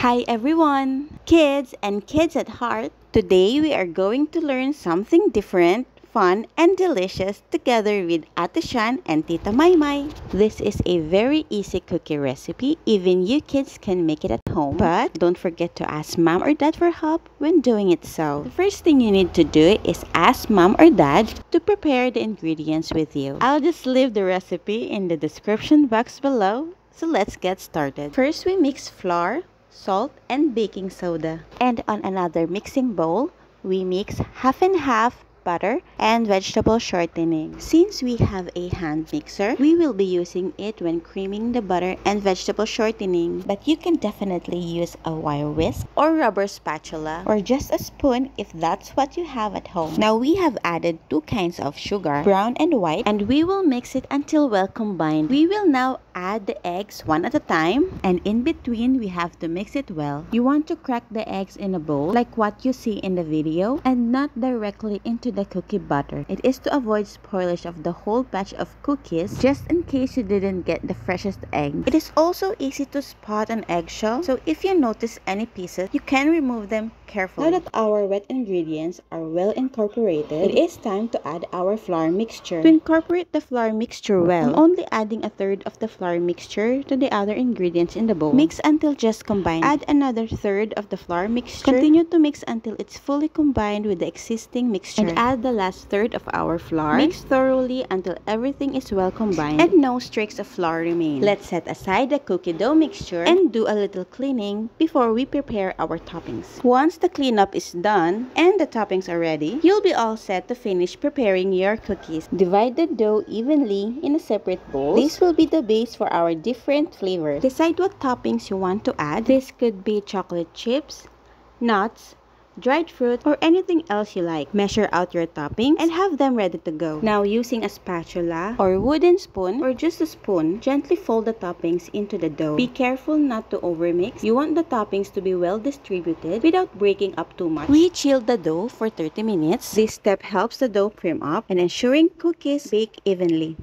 Hi everyone! Kids and kids at heart, today we are going to learn something different, fun, and delicious together with Ate Shan and Tita Maymay. This is a very easy cookie recipe, even you kids can make it at home. But don't forget to ask mom or dad for help when doing it so. The first thing you need to do is ask mom or dad to prepare the ingredients with you. I'll just leave the recipe in the description box below. So let's get started. First, we mix flour, salt, and baking soda. And on another mixing bowl, we mix half and half butter and vegetable shortening. Since we have a hand mixer, we will be using it when creaming the butter and vegetable shortening. But you can definitely use a wire whisk or rubber spatula or just a spoon if that's what you have at home. Now we have added two kinds of sugar, brown and white, and we will mix it until well combined. We will now add the eggs one at a time, and in between we have to mix it well. You want to crack the eggs in a bowl like what you see in the video and not directly into the cookie butter. It is to avoid spoilage of the whole batch of cookies, just in case you didn't get the freshest egg. It is also easy to spot an eggshell, so if you notice any pieces, you can remove them carefully. Now that our wet ingredients are well incorporated, it is time to add our flour mixture. To incorporate the flour mixture well, I'm only adding a third of the flour mixture to the other ingredients in the bowl. Mix until just combined. Add another third of the flour mixture. Continue to mix until it's fully combined with the existing mixture. And add the last third of our flour. Mix thoroughly until everything is well combined and no streaks of flour remain. Let's set aside the cookie dough mixture and do a little cleaning before we prepare our toppings. Once the cleanup is done and the toppings are ready, you'll be all set to finish preparing your cookies. Divide the dough evenly in a separate bowl. This will be the base for our different flavors. Decide what toppings you want to add. This could be chocolate chips, nuts, dried fruit, or anything else you like. Measure out your toppings and have them ready to go. Now, using a spatula or wooden spoon or just a spoon, gently fold the toppings into the dough. Be careful not to overmix. You want the toppings to be well distributed without breaking up too much. We chilled the dough for 30 minutes. This step helps the dough firm up and ensuring cookies bake evenly.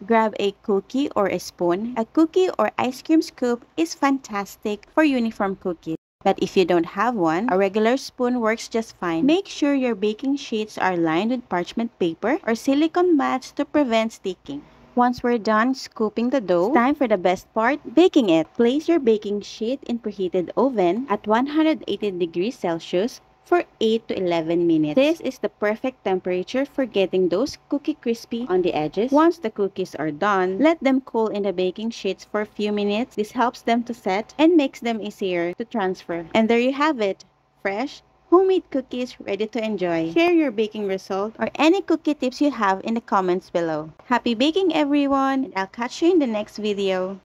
Grab a cookie or a spoon. A cookie or ice cream scoop is fantastic for uniform cookies. But if you don't have one, a regular spoon works just fine. Make sure your baking sheets are lined with parchment paper or silicone mats to prevent sticking. Once we're done scooping the dough, it's time for the best part, baking it. Place your baking sheet in preheated oven at 180 degrees Celsius for 8 to 11 minutes. This is the perfect temperature for getting those cookie crispy on the edges. Once the cookies are done, let them cool in the baking sheets for a few minutes. This helps them to set and makes them easier to transfer. And there you have it, fresh, homemade cookies ready to enjoy. Share your baking result or any cookie tips you have in the comments below. Happy baking everyone, and I'll catch you in the next video.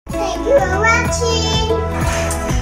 Thank you for watching.